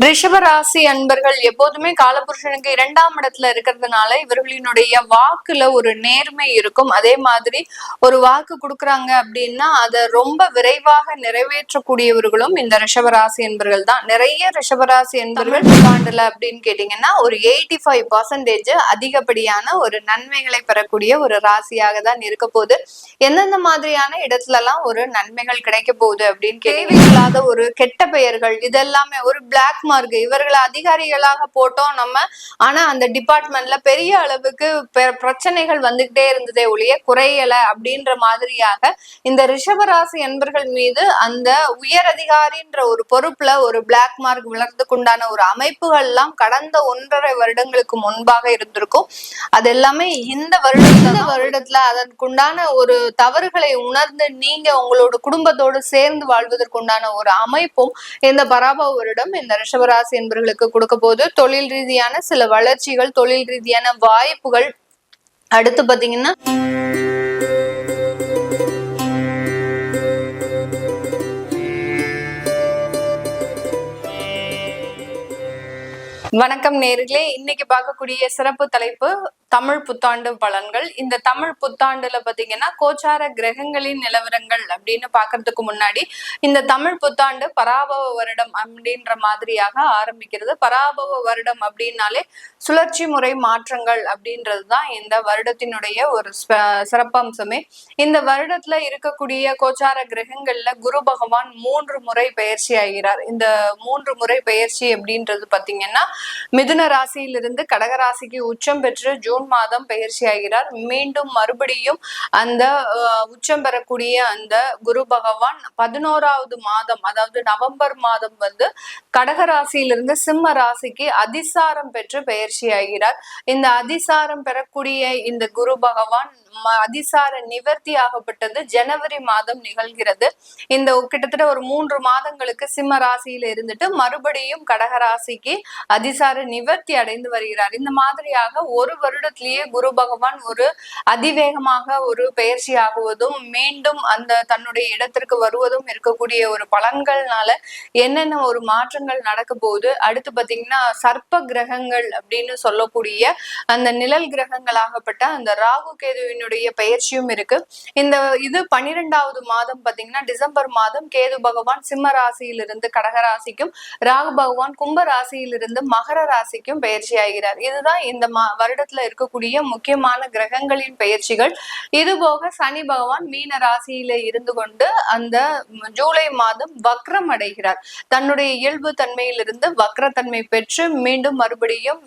ரிஷப ராசி அன்பர்கள் எப்போதுமே காலபுருஷனுக்கு 2ஆம் இடத்துல இருக்கிறதுனால இவர்களினுடைய வாக்குல ஒரு நேர்மை இருக்கும். அதே மாதிரி ஒரு வாக்கு கொடுக்குறாங்க அப்படின்னா அதை ரொம்ப விரைவாக நிறைவேற்றக்கூடியவர்களும் இந்த ரிஷபராசி என்பர்கள் தான். நிறைய ரிஷபராசி என்பர்கள் ஆண்டுல அப்படின்னு கேட்டீங்கன்னா ஒரு 85% அதிகப்படியான ஒரு நன்மைகளை பெறக்கூடிய ஒரு ராசியாக தான் இருக்க போகுது. எந்தெந்த மாதிரியான இடத்துல எல்லாம் ஒரு நன்மைகள் கிடைக்க போகுது அப்படின்னு தேவையில்லாத ஒரு கெட்ட பெயர்கள் இதெல்லாமே ஒரு பிளாக் மார்க் இவர்களை அதிகாரிகளாக போட்டோம் நம்ம. ஆனா அந்த டிபார்ட்மெண்ட்ல பெரிய அளவுக்கு பிரச்சனைகள் வந்துகிட்டே இருந்ததே ஒழிய குறையல அப்படின்ற மாதிரியாக இந்த ரிஷபராசி என்பர்கள் மீது அந்த உயர் அதிகாரின்ற ஒரு பொறுப்புல ஒரு பிளாக் மார்க் விளர்றதுக்குண்டான ஒரு அமைப்புகள் எல்லாம் கடந்த 1.5 வருடங்களுக்கு முன்பாக இருந்திருக்கும். அது எல்லாமே இந்த வருடத்துல அதற்குண்டான ஒரு தவறுகளை உணர்ந்து நீங்க உங்களோட குடும்பத்தோடு சேர்ந்து வாழ்வதற்குண்டான ஒரு அமைப்பும் இந்த பராபவ வருடம் இந்த ரிஷபராசி என்பவர்களுக்கு கொடுக்க போது தொழில் ரீதியான சில வளர்ச்சிகள், தொழில் ரீதியான வாய்ப்புகள். அடுத்து பாத்தீங்கன்னா வணக்கம் நேர்களே, இன்னைக்கு பார்க்கக்கூடிய சிறப்பு தலைப்பு தமிழ் புத்தாண்டு பலன்கள். இந்த தமிழ் புத்தாண்டுல பாத்தீங்கன்னா கோச்சார கிரகங்களின் நிலவரங்கள் அப்படின்னு பாக்குறதுக்கு முன்னாடி இந்த தமிழ் புத்தாண்டு பராபவ வருடம் அப்படின்ற மாதிரியாக ஆரம்பிக்கிறது. பராபவ வருடம் அப்படின்னாலே சுழற்சி முறை மாற்றங்கள் அப்படின்றதுதான் இந்த வருடத்தினுடைய ஒரு சிறப்பம்சமே. இந்த வருடத்துல இருக்கக்கூடிய கோச்சார கிரகங்கள்ல குரு பகவான் 3 முறை பயிற்சி ஆகிறார். இந்த 3 முறை பயிற்சி அப்படின்றது பாத்தீங்கன்னா மிதுன ராசியிலிருந்து கடக ராசிக்கு உச்சம் பெற்று ஜூன் மாதம் பயிற்சி ஆகிறார். மீண்டும் மறுபடியும் அந்த உச்சம் பெறக்கூடிய அந்த குரு பகவான் 11வது மாதம் அதாவது நவம்பர் மாதம் கடக ராசியிலிருந்து சிம்ம ராசிக்கு அதிசாரம் பெற்று பயிற்சி ஆகிறார். இந்த அதிசாரம் பெறக்கூடிய இந்த குரு பகவான் அதிசார நிவர்த்தி ஆகப்பட்டது ஜனவரி மாதம் நிகழ்கிறது. இந்த கிட்டத்தட்ட ஒரு 3 மாதங்களுக்கு சிம்ம ராசியில இருந்துட்டு மறுபடியும் கடக ராசிக்கு அதிசார நிவர்த்தி அடைந்து வருகிறார். இந்த மாதிரியாக ஒரு வருடத்திலேயே குரு பகவான் ஒரு அதிவேகமாக ஒரு பயிற்சி ஆகுவதும் மீண்டும் அந்த தன்னுடைய இடத்திற்கு வருவதும் இருக்கக்கூடிய ஒரு பலன்கள்னால என்னென்ன ஒரு மாற்றங்கள் நடக்க போகுது. அடுத்து பாத்தீங்கன்னா சர்ப்ப கிரகங்கள் அப்படின்னு சொல்லக்கூடிய அந்த நிழல் கிரகங்களாகப்பட்ட அந்த ராகு கேதுவினுடைய பயிற்சியும் இருக்கு. இந்த இது 12வது மாதம் பாத்தீங்கன்னா டிசம்பர் மாதம் கேது பகவான் சிம்ம ராசியிலிருந்து கடக ராசிக்கும் ராகு பகவான் கும்ப ராசியிலிருந்து மகர ராசிக்கும் பயிற்சி ஆகிறார். இதுதான் இந்த வருடத்துல இருக்கக்கூடிய முக்கியமான கிரகங்களின் பயிற்சிகள். இது போக சனி பகவான் மீன ராசியில இருந்து கொண்டு அந்த ஜூலை மாதம் வக்ரம் அடைகிறார். தன்னுடைய இயல்பு தன்மையிலிருந்து வக்ரத்தன்மை பெற்று மீண்டும் மறுபடியும்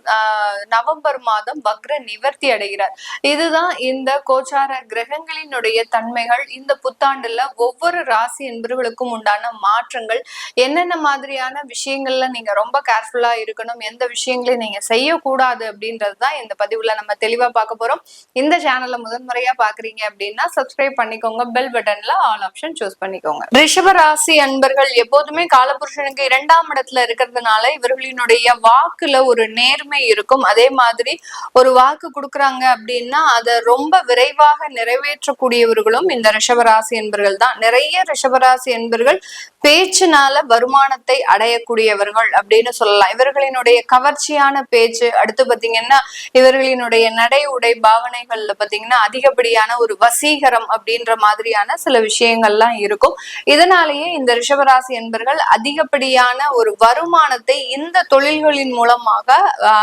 நவம்பர் மாதம் வக்ர நிவர்த்தி அடைகிறார். இதுதான் இந்த கோச்சார கிரகங்களினுடைய தன்மைகள். இந்த புத்தாண்டுல ஒவ்வொரு ராசி என்பவர்களுக்கும் உண்டான மாற்றங்கள் என்னென்ன மாதிரியான விஷயங்கள்ல நீங்க ரொம்ப கேர்ஃபுல்லா இருக்கணும், எந்த விஷயங்களையும் நீங்க செய்யக்கூடாது அப்படின்றதுதான் இந்த பதிவுல நம்ம தெளிவா பார்க்க போறோம். இந்த சேனல்ல முதன்முறையா பாக்குறீங்க அப்படின்னா சப்ஸ்கிரைப் பண்ணிக்கோங்க, பெல் பட்டன்ல ஆல் ஆப்ஷன் சூஸ் பண்ணிக்கோங்க. ரிஷப ராசி அன்பர்கள் எப்போதுமே காலபுருஷனுக்கு 2ஆம் இடத்துல இருக்கிறதுனால இவர்களினுடைய வாக்குல ஒரு நேர்மை இருக்கும். அதே மாதிரி ஒரு வாக்கு கொடுக்குறாங்க அப்படின்னா அதை ரொம்ப விரைவாக நிறைவேற்றக்கூடியவர்களும் இந்த ரிஷபராசி என்பர்கள் தான். நிறைய ரிஷபராசி என்பர்கள் பேச்சினால வருமானத்தை அடையக்கூடியவர்கள் அப்படின்னு சொல்லலாம். இவர்களினுடைய கவர்ச்சியான பேச்சு, அடுத்து பாத்தீங்கன்னா இவர்களினுடைய நடை உடை பாவனைகள்ல பாத்தீங்கன்னா அதிகப்படியான ஒரு வசீகரம் அப்படின்ற மாதிரியான சில விஷயங்கள்லாம் இருக்கும். இதனாலேயே இந்த ரிஷபராசி என்பர்கள் அதிகப்படியான ஒரு வருமானத்தை இந்த தொழில்களின் மூலமாக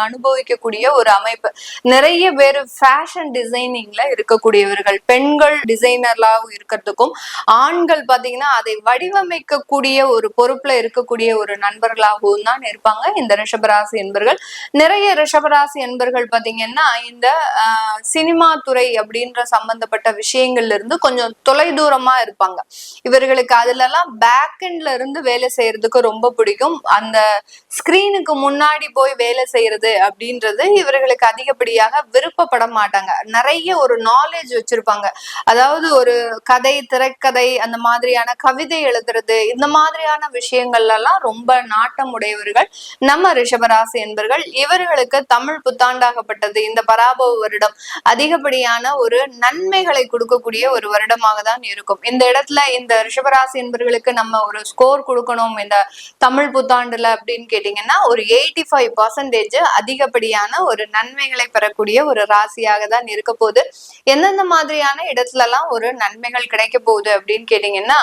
அனுபவிக்கக்கூடிய ஒரு அமைப்பு. நிறைய பேர் ஃபேஷன் டிசைனிங்ல இருக்கக்கூடியவர்கள், பெண்கள் டிசைனர்லாவும் இருக்கிறதுக்கும் ஆண்கள் பாத்தீங்கன்னா அதை வடிவமைக்கக்கூடிய ஒரு பொறுப்புல இருக்கக்கூடிய ஒரு நண்பர்களாகவும் தான் இருப்பாங்க இந்த ரிஷபராசி என்பர்கள். நிறைய ரிஷபராசி என்பர்கள் பாத்தீங்கன்னா இந்த சினிமா துறை அப்படின்ற சம்பந்தப்பட்ட விஷயங்கள்ல இருந்து கொஞ்சம் தொலைதூரமா இருப்பாங்க. இவர்களுக்கு அதுல எல்லாம் பேக் எண்ட்ல இருந்து வேலை செய்யறதுக்கு ரொம்ப பிடிக்கும். அந்த ஸ்கிரீனுக்கு முன்னாடி போய் வேலை செய்யறது அப்படின்றது இவர்களுக்கு அதிகப்படியாக விருப்பப்பட மாட்டாங்க. நிறைய ஒரு நாலேஜ் வச்சிருப்பாங்க. அதாவது ஒரு கதை, திரைக்கதை, அந்த மாதிரியான கவிதை எழுதுறது, இந்த மாதிரியான விஷயங்கள்ல எல்லாம் ரொம்ப நாட்டம் உடையவர்கள் நம்ம ரிஷபராசி என்பர்கள். இவர்களுக்கு தமிழ் புத்தாண்டாகப்பட்டது இந்த பராபவ வருடம் அதிகப்படியான ஒரு நன்மைகளை கொடுக்கக்கூடிய ஒரு வருடமாக தான் இருக்கும். இந்த இடத்துல இந்த ரிஷபராசி என்பர்களுக்கு நம்ம ஒரு ஸ்கோர் கொடுக்கணும் இந்த தமிழ் புத்தாண்டுல அப்படின்னு கேட்டீங்கன்னா ஒரு 85% அதிகப்படியான ஒரு நன்மைகளை பெறக்கூடிய ஒரு ராசியாக தான் இருக்க போகுது. எந்தெந்த மாதிரியான இடத்துல எல்லாம் ஒரு நன்மைகள் கிடைக்க போகுது அப்படின்னு கேட்டீங்கன்னா,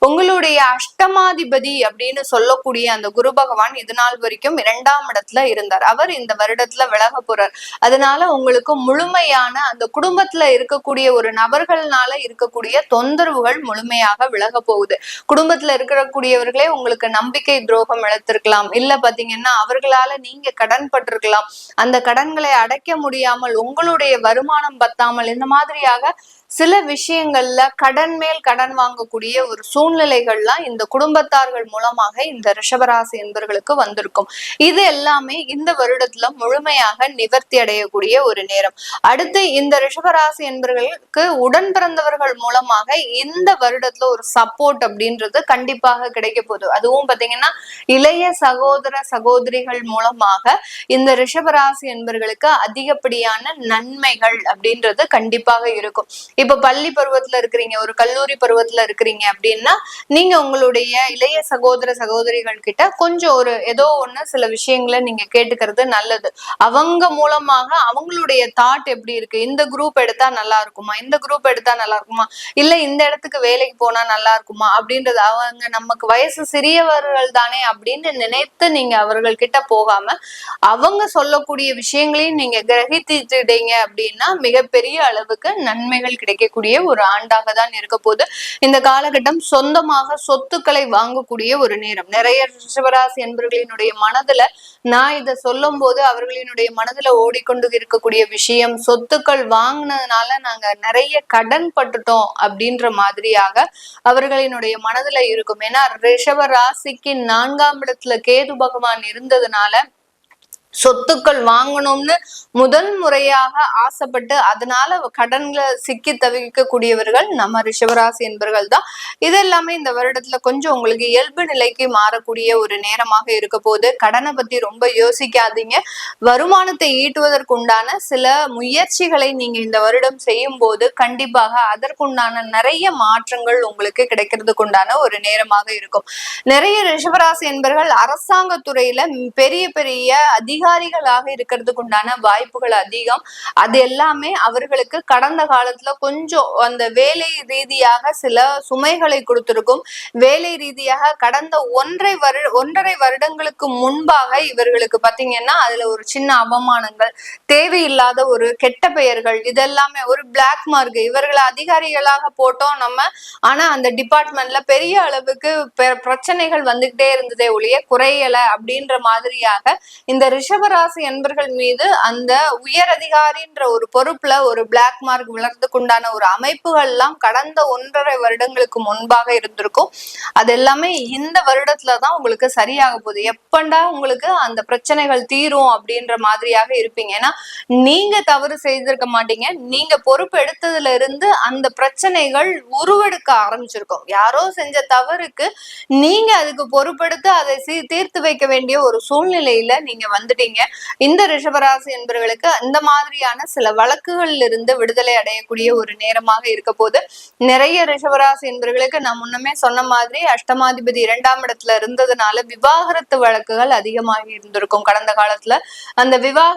உங்களுடைய அஷ்டமாதிபதி அப்படின்னு சொல்லக்கூடிய அந்த குரு பகவான் இது நாள் வரைக்கும் 2ஆம் இடத்துல இருந்தார். அவர் இந்த வருடத்துல விலக போறார். அதனால உங்களுக்கு முழுமையான அந்த குடும்பத்துல இருக்கக்கூடிய ஒரு நபர்கள்னால இருக்கக்கூடிய தொந்தரவுகள் முழுமையாக விலக போகுது. குடும்பத்துல இருக்கக்கூடியவர்களே உங்களுக்கு நம்பிக்கை துரோகம் இழத்திருக்கலாம், இல்ல பாத்தீங்கன்னா அவர்களால நீங்க கடன் பட்டிருக்கலாம், அந்த கடன்களை அடைக்க முடியாமல் உங்களுடைய வருமானம் பத்தாமல் இந்த மாதிரியாக சில விஷயங்கள்ல கடன் மேல் கடன் வாங்கக்கூடிய ஒரு சூழ்நிலைகள்லாம் இந்த குடும்பத்தார்கள் மூலமாக இந்த ரிஷபராசி என்பவர்களுக்கு வந்திருக்கும். இது எல்லாமே இந்த வருடத்துல முழுமையாக நிவர்த்தி அடையக்கூடிய ஒரு நேரம். அடுத்து இந்த ரிஷபராசி என்பவர்களுக்கு உடன் பிறந்தவர்கள் மூலமாக இந்த வருடத்துல ஒரு சப்போர்ட் அப்படின்றது கண்டிப்பாக கிடைக்க போகுது. அதுவும் பாத்தீங்கன்னா இளைய சகோதர சகோதரிகள் மூலமாக இந்த ரிஷபராசி என்பவர்களுக்கு அதிகப்படியான நன்மைகள் அப்படின்றது கண்டிப்பாக இருக்கும். இப்ப பள்ளி பருவத்துல இருக்கிறீங்க, ஒரு கல்லூரி பருவத்துல இருக்கிறீங்க அப்படின்னா நீங்க உங்களுடைய இளைய சகோதர சகோதரிகள் கிட்ட கொஞ்சம் ஒரு ஏதோ ஒண்ணு சில விஷயங்களை நீங்க கேட்டுக்கிறது நல்லது. அவங்க மூலமாக அவங்களுடைய தாட் எப்படி இருக்கு, இந்த குரூப் எடுத்தா நல்லா இருக்குமா, இந்த குரூப் எடுத்தா நல்லா இருக்குமா, இல்ல இந்த இடத்துக்கு வேலைக்கு போனா நல்லா இருக்குமா அப்படின்றது, அவங்க நமக்கு வயசு சிறியவர்கள் தானே அப்படின்னு நினைத்து நீங்க அவர்கள் கிட்ட போகாம அவங்க சொல்லக்கூடிய விஷயங்களையும் நீங்க கிரகித்துட்டீங்க அப்படின்னா மிகப்பெரிய அளவுக்கு நன்மைகள் கிடைக்கக்கூடிய ஒரு ஆண்டாக தான் இருக்க போது. இந்த காலகட்டம் சொந்தமாக சொத்துக்களை வாங்கக்கூடிய ஒரு நேரம். நிறைய ரிஷபராசி என்பவர்களினுடைய மனதுல நான் இதை சொல்லும் போது அவர்களினுடைய மனதுல ஓடிக்கொண்டு இருக்கக்கூடிய விஷயம், சொத்துக்கள் வாங்கினதுனால நாங்க நிறைய கடன் பட்டுட்டோம் அப்படின்ற மாதிரியாக அவர்களினுடைய மனதுல இருக்கும். ஏன்னா ரிஷப ராசிக்கு 4ஆம் இடத்துல கேது பகவான் இருந்ததுனால சொத்துக்கள் வாங்கணும்னு முதல் முறையாக ஆசைப்பட்டு அதனால கடன்ல சிக்கி தவிக்கக்கூடியவர்கள் நம்ம ரிஷபராசி என்பவர்கள் தான். இது எல்லாமே இந்த வருடத்துல கொஞ்சம் உங்களுக்கு இயல்பு நிலைக்கு மாறக்கூடிய ஒரு நேரமாக இருக்க போது. கடனை பத்தி ரொம்ப யோசிக்காதீங்க. வருமானத்தை ஈட்டுவதற்குண்டான சில முயற்சிகளை நீங்க இந்த வருடம் செய்யும் போது கண்டிப்பாக அதற்குண்டான நிறைய மாற்றங்கள் உங்களுக்கு கிடைக்கிறதுக்கு உண்டான ஒரு நேரமாக இருக்கும். நிறைய ரிஷபராசி என்பவர்கள் அரசாங்க துறையில பெரிய பெரிய அதிகாரிகளாக இருக்கிறதுக்கு உண்டான வாய்ப்புகள் அதிகம். அது எல்லாமே அவர்களுக்கு கடந்த காலத்துல கொஞ்சம் அந்த வேலை ரீதியாக சில சுமைகளை கொடுத்திருக்கும். வேலை ரீதியாக கடந்த 1.5 வருடங்களுக்கு முன்பாக இவர்களுக்கு பாத்தீங்கன்னா அதுல ஒரு சின்ன அவமானங்கள், தேவையில்லாத ஒரு கெட்ட பெயர்கள், இதெல்லாமே ஒரு பிளாக் மார்க். இவர்களை அதிகாரிகளாக போட்டோம் நம்ம, ஆனா அந்த டிபார்ட்மெண்ட்ல பெரிய அளவுக்கு பிரச்சனைகள் வந்துகிட்டே இருந்ததே ஒழிய குறையல அப்படின்ற மாதிரியாக இந்த ரிஷபராசி என்பர்கள் மீது அந்த உயர் அதிகாரின்ற ஒரு பொறுப்புல ஒரு பிளாக் மார்க் விளர்றதுக்குண்டான ஒரு அமைப்புகள் எல்லாம் கடந்த 1.5 வருடங்களுக்கு முன்பாக இருந்திருக்கும். அது எல்லாமே இந்த வருடத்துலதான் உங்களுக்கு சரியாக போகுது. எப்பண்டா உங்களுக்கு அந்த பிரச்சனைகள் தீரும் அப்படின்ற மாதிரியாக இருப்பீங்க. ஏன்னா நீங்க தவறு செய்திருக்க மாட்டீங்க, நீங்க பொறுப்பு எடுத்ததுல இருந்து அந்த பிரச்சனைகள் உருவெடுக்க ஆரம்பிச்சிருக்கும். யாரோ செஞ்ச தவறுக்கு நீங்க அதுக்கு பொறுப்பெடுத்து அதை தீர்த்து வைக்க வேண்டிய ஒரு சூழ்நிலையில நீங்க வந்துட்டீங்க. இந்த ரிஷபராசி என்பவர்களுக்கு இந்த மாதிரியான சில வழக்குகள்ல இருந்து விடுதலை அடையக்கூடிய ஒரு நேரமாக இருக்க போது. நிறைய ரிஷபராசி என்பவர்களுக்கு நான் முன்னமே சொன்ன மாதிரி அஷ்டமாதிபதி 2ஆம் இடத்துல இருந்ததுனால விவாகரத்து வழக்குகள் அதிகமாகி இருந்திருக்கும் கடந்த காலத்துல. அந்த